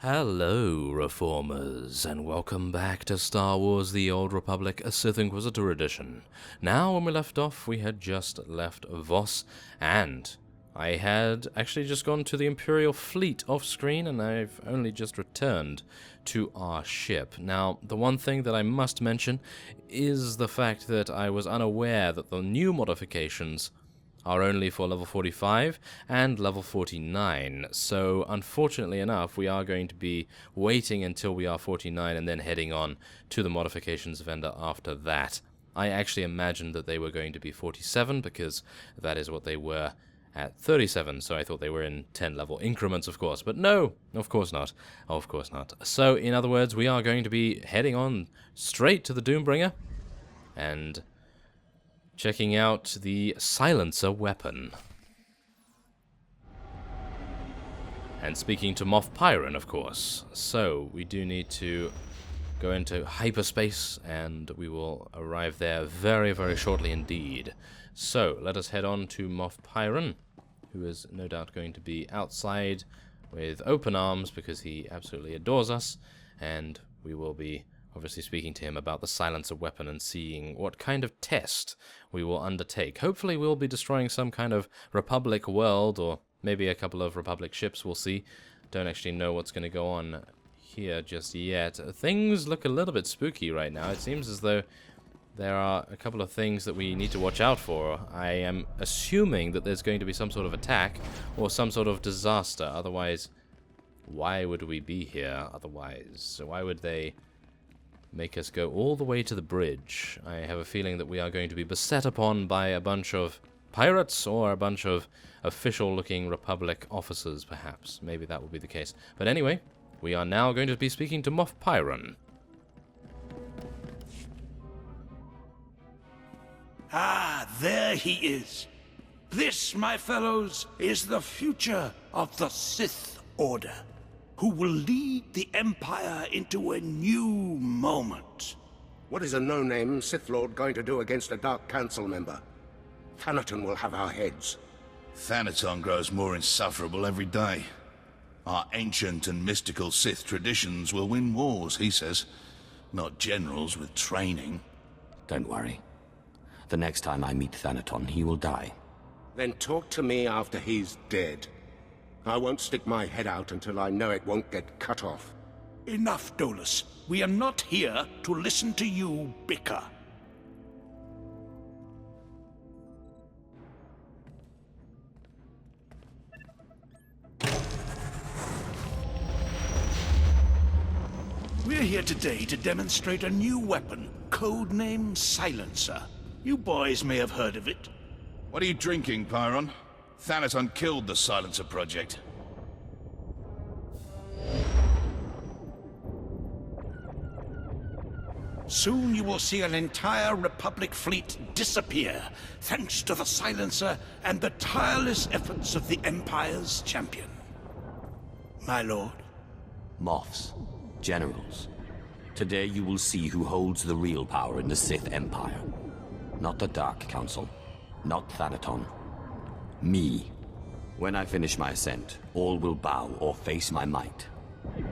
Hello, Reformers, and welcome back to Star Wars The Old Republic, a Sith Inquisitor edition. Now, when we left off, we had just left Voss, and I had actually just gone to the Imperial fleet off-screen, and I've only just returned to our ship. Now, the one thing that I must mention is the fact that I was unaware that the new modifications are only for level 45 and level 49, so unfortunately enough we are going to be waiting until we are 49 and then heading on to the modifications vendor after that. I actually imagined that they were going to be 47 because that is what they were at 37, so I thought they were in 10 level increments, of course, but no, of course not, of course not. So in other words, we are going to be heading on straight to the Doombringer and checking out the silencer weapon. And speaking to Moff Pyron, of course. So, we do need to go into hyperspace, and we will arrive there very, very shortly indeed. So, let us head on to Moff Pyron, who is no doubt going to be outside with open arms because he absolutely adores us, and we will be obviously speaking to him about the silencer weapon and seeing what kind of test we will undertake. Hopefully we'll be destroying some kind of Republic world, or maybe a couple of Republic ships, we'll see. Don't actually know what's going to go on here just yet. Things look a little bit spooky right now. It seems as though there are a couple of things that we need to watch out for. I am assuming that there's going to be some sort of attack or some sort of disaster. Otherwise, why would we be here otherwise? So why would they make us go all the way to the bridge? I have a feeling that we are going to be beset upon by a bunch of pirates or a bunch of official-looking Republic officers, perhaps. Maybe that will be the case. But anyway, we are now going to be speaking to Moff Pyron. Ah, there he is. This, my fellows, is the future of the Sith Order, who will lead the Empire into a new moment. What is a no-name Sith Lord going to do against a Dark Council member? Thanaton will have our heads. Thanaton grows more insufferable every day. Our ancient and mystical Sith traditions will win wars, he says. Not generals with training. Don't worry. The next time I meet Thanaton, he will die. Then talk to me after he's dead. I won't stick my head out until I know it won't get cut off. Enough, Dolus. We are not here to listen to you bicker. We're here today to demonstrate a new weapon, codename Silencer. You boys may have heard of it. What are you drinking, Pyron? Thanaton killed the Silencer Project. Soon you will see an entire Republic fleet disappear, thanks to the Silencer and the tireless efforts of the Empire's champion. My lord. Moffs. Generals. Today you will see who holds the real power in the Sith Empire. Not the Dark Council. Not Thanaton. Me. When I finish my ascent, all will bow or face my might.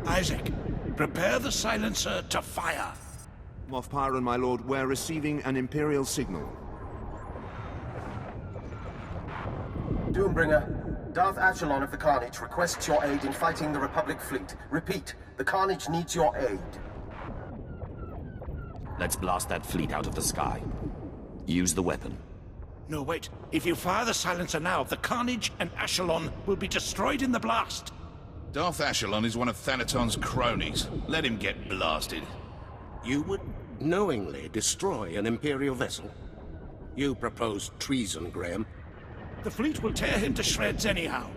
Isaac, prepare the Silencer to fire. Moff Pyron, my lord, we're receiving an Imperial signal. Doombringer, Darth Ashelon of the Carnage requests your aid in fighting the Republic fleet. Repeat, the Carnage needs your aid. Let's blast that fleet out of the sky. Use the weapon. No, wait. If you fire the Silencer now, the Carnage and Ashelon will be destroyed in the blast. Darth Ashelon is one of Thanaton's cronies. Let him get blasted. You would knowingly destroy an Imperial vessel? You propose treason, Graham. The fleet will tear him to shreds anyhow.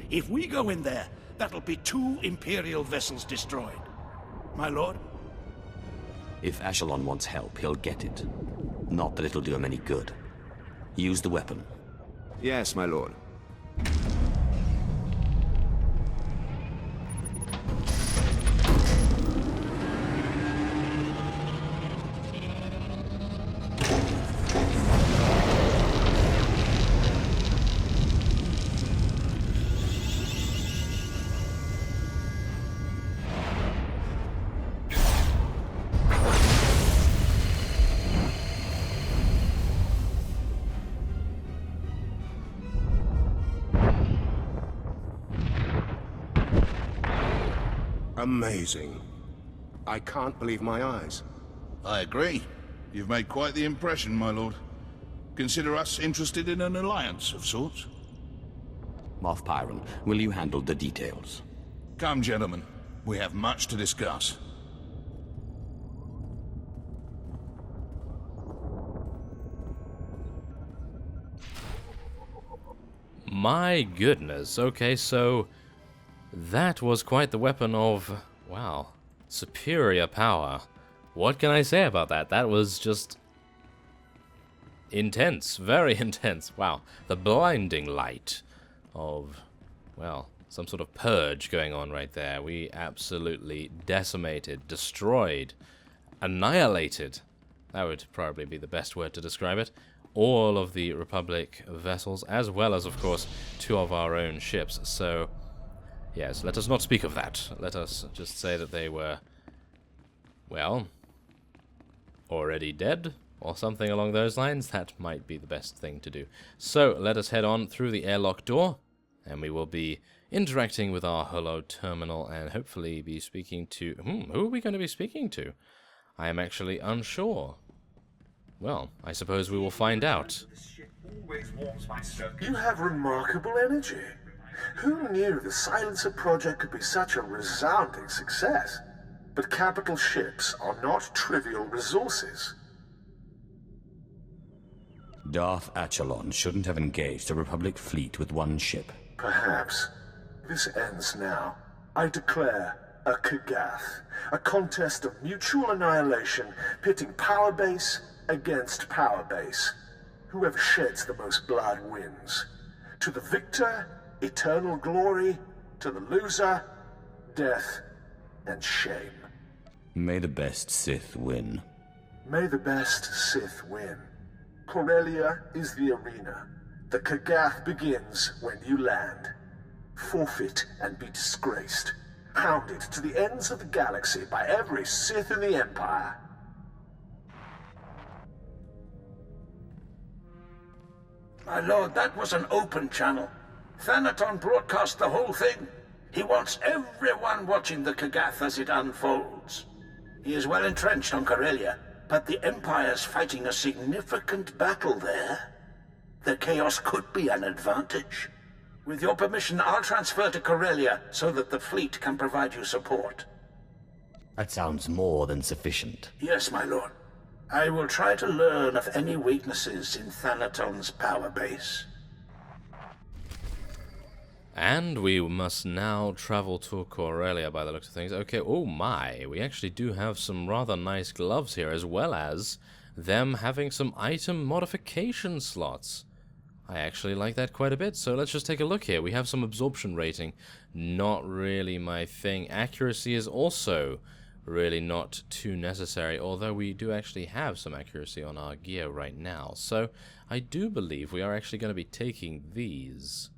If we go in there, that'll be 2 Imperial vessels destroyed. My lord? If Ashelon wants help, he'll get it. Not that it'll do him any good. Use the weapon. Yes, my lord. Amazing. I can't believe my eyes. I agree. You've made quite the impression, my lord. Consider us interested in an alliance of sorts. Moff Pyron, will you handle the details? Come, gentlemen. We have much to discuss. My goodness. Okay, so that was quite the weapon of, wow, superior power. What can I say about that? That was just intense, very intense. Wow, the blinding light of, well, some sort of purge going on right there. We absolutely decimated, destroyed, annihilated. That would probably be the best word to describe it. All of the Republic vessels, as well as, of course, 2 of our own ships. So, yes, let us not speak of that. Let us just say that they were, well, already dead, or something along those lines. That might be the best thing to do. So, let us head on through the airlock door, and we will be interacting with our holo terminal, and hopefully be speaking to... who are we going to be speaking to? I am actually unsure. Well, I suppose we will find out. You have remarkable energy. Who knew the Silencer project could be such a resounding success? But capital ships are not trivial resources. Darth Achelon shouldn't have engaged a Republic fleet with 1 ship. Perhaps. This ends now. I declare a Kagath, a contest of mutual annihilation, pitting power base against power base. Whoever sheds the most blood wins. To the victor, eternal glory. To the loser, death and shame. May the best Sith win. May the best Sith win. Corellia is the arena. The Kagath begins when you land. Forfeit and be disgraced. Hounded to the ends of the galaxy by every Sith in the Empire. My lord, that was an open channel. Thanaton broadcast the whole thing. He wants everyone watching the Kagath as it unfolds. He is well entrenched on Corellia, but the Empire's fighting a significant battle there. The chaos could be an advantage. With your permission, I'll transfer to Corellia so that the fleet can provide you support. That sounds more than sufficient. Yes, my lord. I will try to learn of any weaknesses in Thanaton's power base. And we must now travel to Corellia by the looks of things. Okay, oh my, we actually do have some rather nice gloves here, as well as them having some item modification slots. I actually like that quite a bit, so let's just take a look here. We have some absorption rating, not really my thing. Accuracy is also really not too necessary, although we do actually have some accuracy on our gear right now. So I do believe we are actually going to be taking these.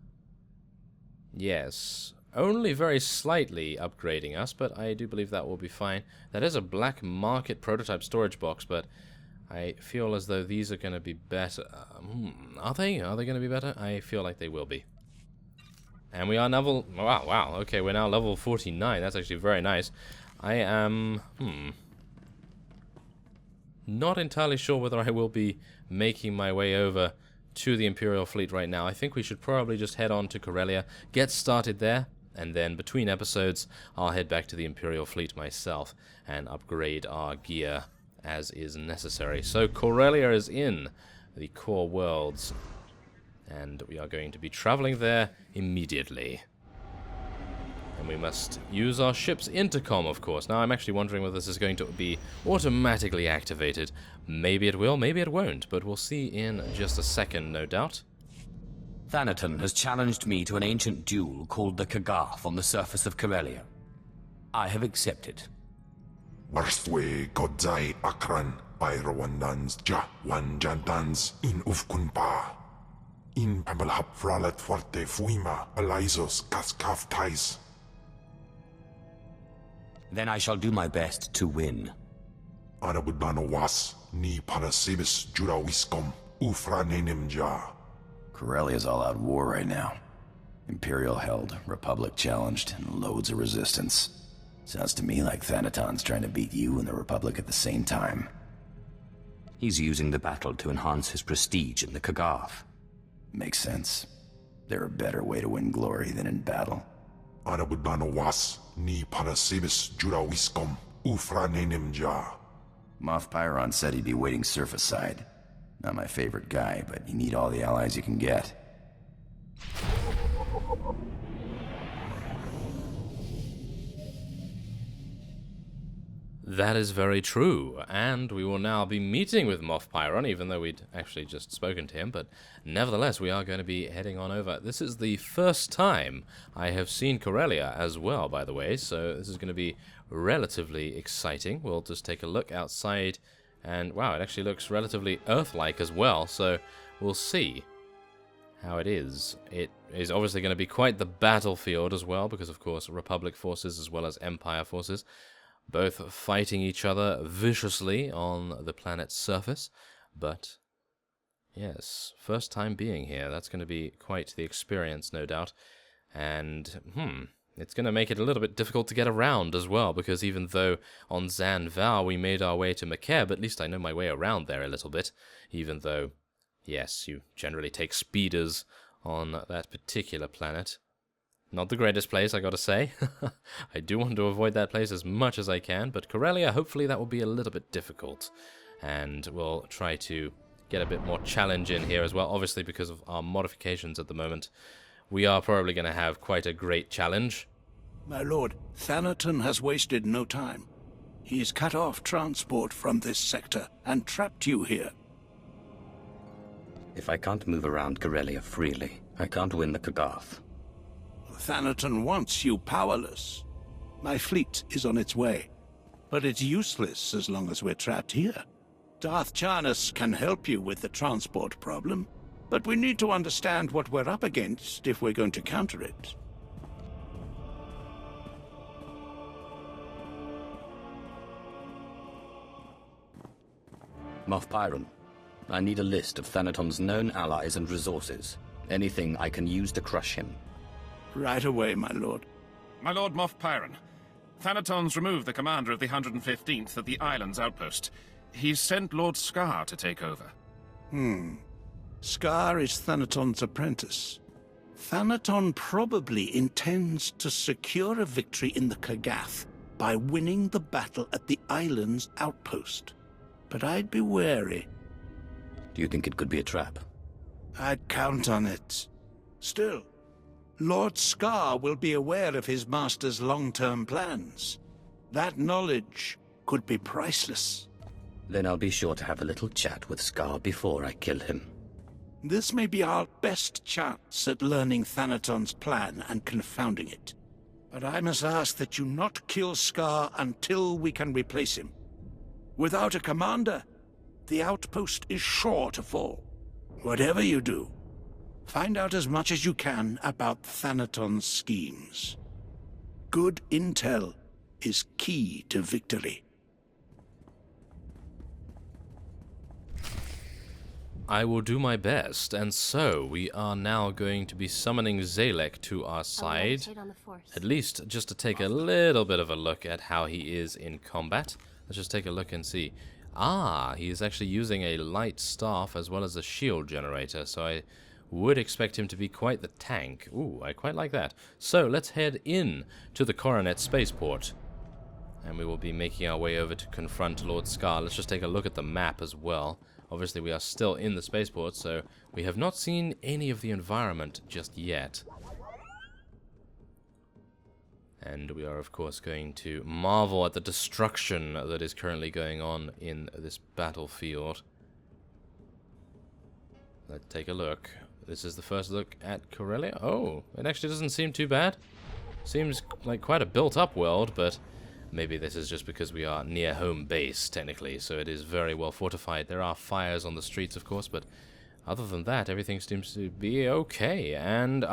Yes, only very slightly upgrading us, but I do believe that will be fine. That is a black market prototype storage box, but I feel as though these are going to be better. Are they? Are they going to be better? I feel like they will be. And we are level... Wow, okay, we're now level 49. That's actually very nice. I am... not entirely sure whether I will be making my way over to the Imperial fleet right now. I think we should probably just head on to Corellia, get started there, and then between episodes, I'll head back to the Imperial fleet myself and upgrade our gear as is necessary. So Corellia is in the core worlds, and we are going to be traveling there immediately. And we must use our ship's intercom, of course. Now, I'm actually wondering whether this is going to be automatically activated. Maybe it will, maybe it won't, but we'll see in just a second, no doubt. Thanaton has challenged me to an ancient duel called the Kagath on the surface of Corellia. I have accepted. Warstwe Godzai Akran by Rwandans Ja Wanjantans in Ufkunpa. In Pamalhap Fralat Forte Fuima Alizos Kaskaf Tais. Then I shall do my best to win. Anabudano was ni Parasibis Jurawiskom Ufra Nenemja. Corellia's all out war right now. Imperial held, Republic challenged, and loads of resistance. Sounds to me like Thanaton's trying to beat you and the Republic at the same time. He's using the battle to enhance his prestige in the Kagath. Makes sense. There's a better way to win glory than in battle. Ana budbano was ni parasibis Juda Wiscom Ufranenim Ja. Moff Pyron said he'd be waiting surface side. Not my favorite guy, but you need all the allies you can get. That is very true, and we will now be meeting with Moff Pyron, even though we'd actually just spoken to him, but nevertheless we are going to be heading on over. This is the first time I have seen Corellia as well, by the way, so this is going to be relatively exciting. We'll just take a look outside, and wow, it actually looks relatively Earth-like as well, so we'll see how it is. It is obviously going to be quite the battlefield as well, because of course Republic forces as well as Empire forces, both fighting each other viciously on the planet's surface. But yes, first time being here, that's going to be quite the experience, no doubt. And it's going to make it a little bit difficult to get around as well, because even though on Zan Val we made our way to Makeb, at least I know my way around there a little bit, even though, yes, you generally take speeders on that particular planet. Not the greatest place, I gotta say. I do want to avoid that place as much as I can, but Corellia, hopefully that will be a little bit difficult. And we'll try to get a bit more challenge in here as well. Obviously, because of our modifications at the moment, we are probably going to have quite a great challenge. My lord, Thanaton has wasted no time. He's cut off transport from this sector and trapped you here. If I can't move around Corellia freely, I can't win the Kagath. Thanaton wants you powerless. My fleet is on its way, but it's useless as long as we're trapped here. Darth Charnas can help you with the transport problem, but we need to understand what we're up against if we're going to counter it. Moff Pyron, I need a list of Thanaton's known allies and resources. Anything I can use to crush him. Right away, my lord. My lord Moff Pyron, Thanaton's removed the commander of the 115th at the island's outpost. He's sent Lord Scar to take over. Scar is Thanaton's apprentice. Thanaton probably intends to secure a victory in the Kagath by winning the battle at the island's outpost. But I'd be wary. Do you think it could be a trap? I'd count on it. Still, Lord Scar will be aware of his master's long-term plans. That knowledge could be priceless. Then I'll be sure to have a little chat with Scar before I kill him. This may be our best chance at learning Thanaton's plan and confounding it. But I must ask that you not kill Scar until we can replace him. Without a commander, the outpost is sure to fall. Whatever you do, find out as much as you can about Thanaton's schemes. Good intel is key to victory. I will do my best, and so we are now going to be summoning Zalek to our side, at least just to take a little bit of a look at how he is in combat. Let's just take a look and see. He is actually using a light staff as well as a shield generator, so I would expect him to be quite the tank. Ooh, I quite like that. So let's head in to the Coronet spaceport, and we will be making our way over to confront Lord Scar. Let's just take a look at the map as well. Obviously we are still in the spaceport, so we have not seen any of the environment just yet. And we are, of course, going to marvel at the destruction that is currently going on in this battlefield. Let's take a look. This is the first look at Corellia. Oh, it actually doesn't seem too bad. Seems like quite a built-up world, but maybe this is just because we are near home base, technically, so it is very well fortified. There are fires on the streets, of course, but other than that, everything seems to be okay. And,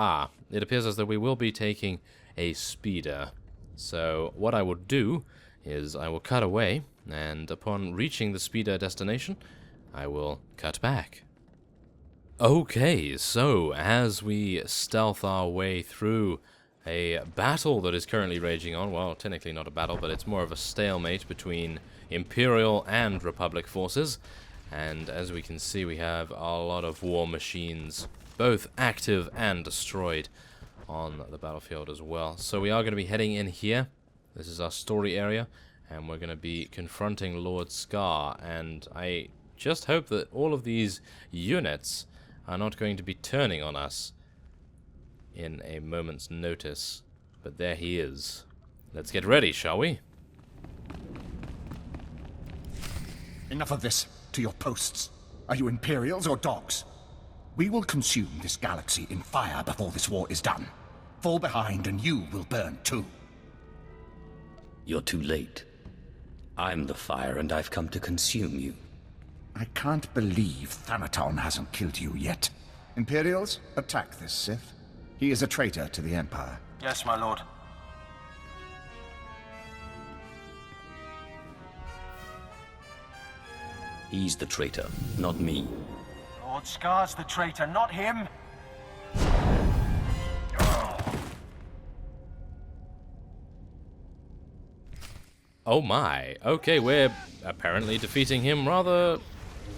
it appears as though we will be taking a speeder. So what I will do is I will cut away, and upon reaching the speeder destination, I will cut back. Okay, so as we stealth our way through a battle that is currently raging on. Well, technically not a battle, but it's more of a stalemate between Imperial and Republic forces. And as we can see, we have a lot of war machines, both active and destroyed, on the battlefield as well. So we are going to be heading in here. This is our story area, and we're going to be confronting Lord Scar. And I just hope that all of these units are not going to be turning on us in a moment's notice. But there he is. Let's get ready, shall we? Enough of this. To your posts. Are you Imperials or dogs? We will consume this galaxy in fire before this war is done. Fall behind and you will burn too. You're too late. I'm the fire and I've come to consume you. I can't believe Thanaton hasn't killed you yet. Imperials, attack this Sith. He is a traitor to the Empire. Yes, my lord. He's the traitor, not me. Lord Scar's the traitor, not him. Oh my. Okay, we're apparently defeating him rather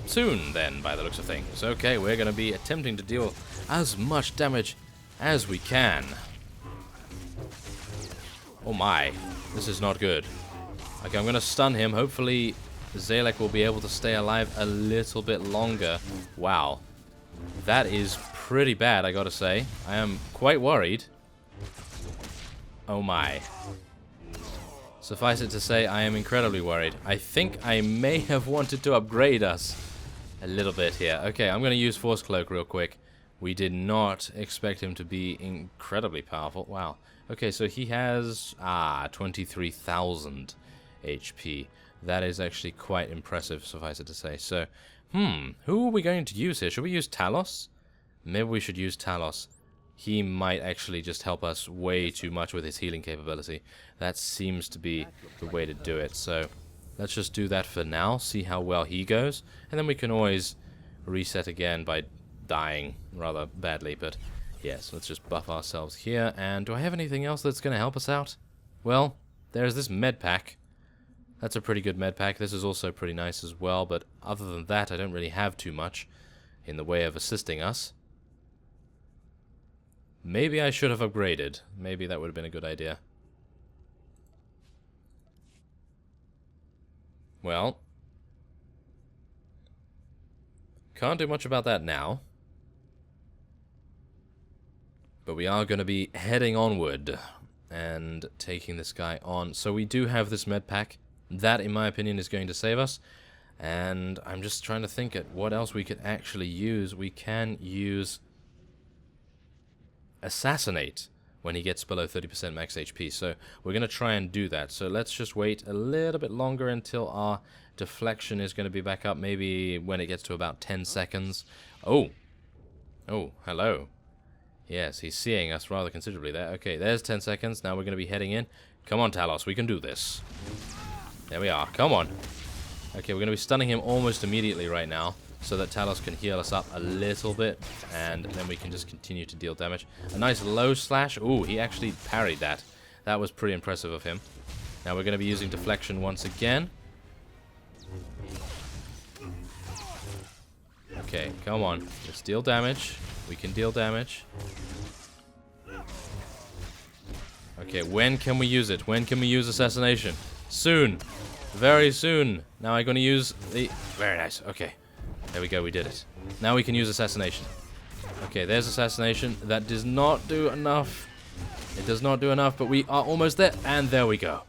soon then, by the looks of things. Okay, we're going to be attempting to deal as much damage as we can. Oh my. This is not good. Okay, I'm going to stun him. Hopefully Zalek will be able to stay alive a little bit longer. Wow. That is pretty bad, I gotta say. I am quite worried. Oh my. Suffice it to say, I am incredibly worried. I think I may have wanted to upgrade us a little bit here. Okay, I'm gonna use Force Cloak real quick. We did not expect him to be incredibly powerful. Wow. Okay, so he has 23,000 HP. That is actually quite impressive, suffice it to say. So, who are we going to use here? Should we use Talos? Maybe we should use Talos. He might actually just help us way too much with his healing capability. That seems to be the way to do it. So, let's just do that for now, see how well he goes, and then we can always reset again by dying rather badly. But, yes, let's just buff ourselves here. And do I have anything else that's going to help us out? Well, there's this med pack. That's a pretty good med pack. This is also pretty nice as well, but other than that, I don't really have too much in the way of assisting us. Maybe I should have upgraded. Maybe that would have been a good idea. Well, can't do much about that now. But we are going to be heading onward and taking this guy on. So we do have this med pack. That, in my opinion, is going to save us. And I'm just trying to think at what else we could actually use. We can use Assassinate when he gets below 30% max HP. So we're going to try and do that. So let's just wait a little bit longer until our deflection is going to be back up. Maybe when it gets to about 10 seconds. Oh, hello. Yes, he's seeing us rather considerably there. Okay, there's 10 seconds. Now we're going to be heading in. Come on, Talos, we can do this. There we are. Come on. Okay, we're going to be stunning him almost immediately right now, so that Talos can heal us up a little bit, and then we can just continue to deal damage. A nice low slash. Ooh, he actually parried that. That was pretty impressive of him. Now we're going to be using deflection once again. Okay, come on. Let's deal damage. We can deal damage. Okay, when can we use it? When can we use Assassination? Soon. Very soon. Now I'm going to use the... Very nice. Okay. There we go. We did it. Now we can use Assassination. Okay, there's Assassination. That does not do enough. It does not do enough, but we are almost there. And there we go.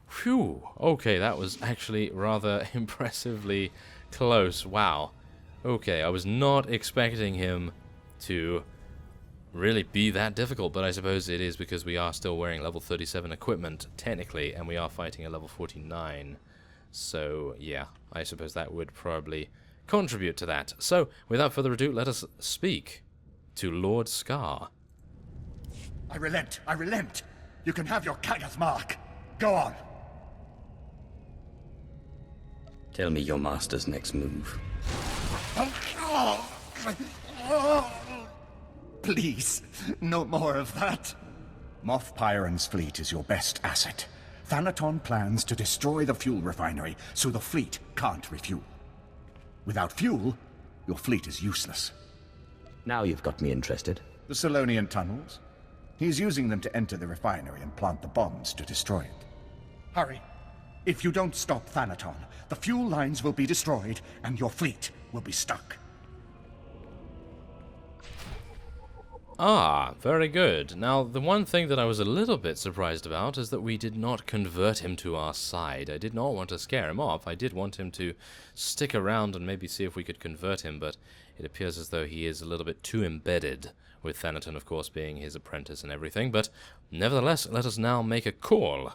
Phew. Okay, that was actually rather impressively close. Wow. Okay, I was not expecting him to really be that difficult, but I suppose it is because we are still wearing level 37 equipment, technically, and we are fighting a level 49. So, yeah, I suppose that would probably contribute to that. So, without further ado, let us speak to Lord Scar. I relent. I relent. You can have your Kagath mark. Go on. Tell me your master's next move. Please, no more of that. Moff Pyron's fleet is your best asset. Thanaton plans to destroy the fuel refinery, so the fleet can't refuel. Without fuel, your fleet is useless. Now you've got me interested. The Solonian tunnels? He's using them to enter the refinery and plant the bombs to destroy it. Hurry. If you don't stop Thanaton, the fuel lines will be destroyed, and your fleet will be stuck. Ah, very good. Now, the one thing that I was a little bit surprised about is that we did not convert him to our side. I did not want to scare him off. I did want him to stick around and maybe see if we could convert him, but it appears as though he is a little bit too embedded, with Thanaton, of course, being his apprentice and everything. But nevertheless, let us now make a call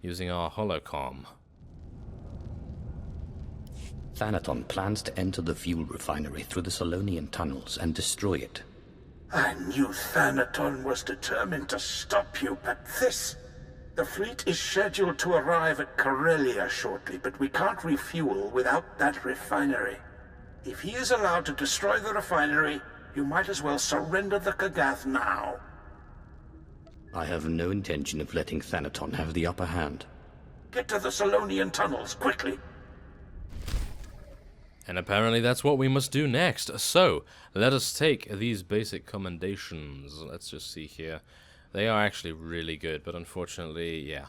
using our holocom. Thanaton plans to enter the fuel refinery through the Solonian tunnels and destroy it. I knew Thanaton was determined to stop you, but this... The fleet is scheduled to arrive at Corellia shortly, but we can't refuel without that refinery. If he is allowed to destroy the refinery, you might as well surrender the Kagath now. I have no intention of letting Thanaton have the upper hand. Get to the Solonian tunnels, quickly! And apparently that's what we must do next. So, let us take these basic commendations. Let's just see here. They are actually really good, but unfortunately, yeah.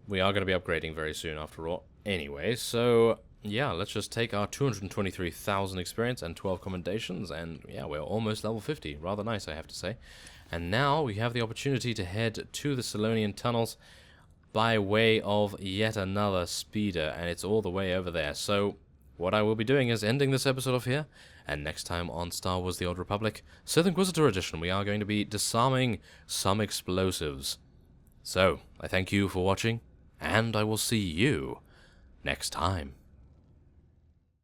We are going to be upgrading very soon after all. Anyway, so, yeah, let's just take our 223,000 experience and 12 commendations, and yeah, we're almost level 50. Rather nice, I have to say. And now we have the opportunity to head to the Solonian tunnels by way of yet another speeder, and it's all the way over there. So, what I will be doing is ending this episode off here, and next time on Star Wars The Old Republic, Sith Inquisitor Edition, we are going to be disarming some explosives. So, I thank you for watching, and I will see you next time.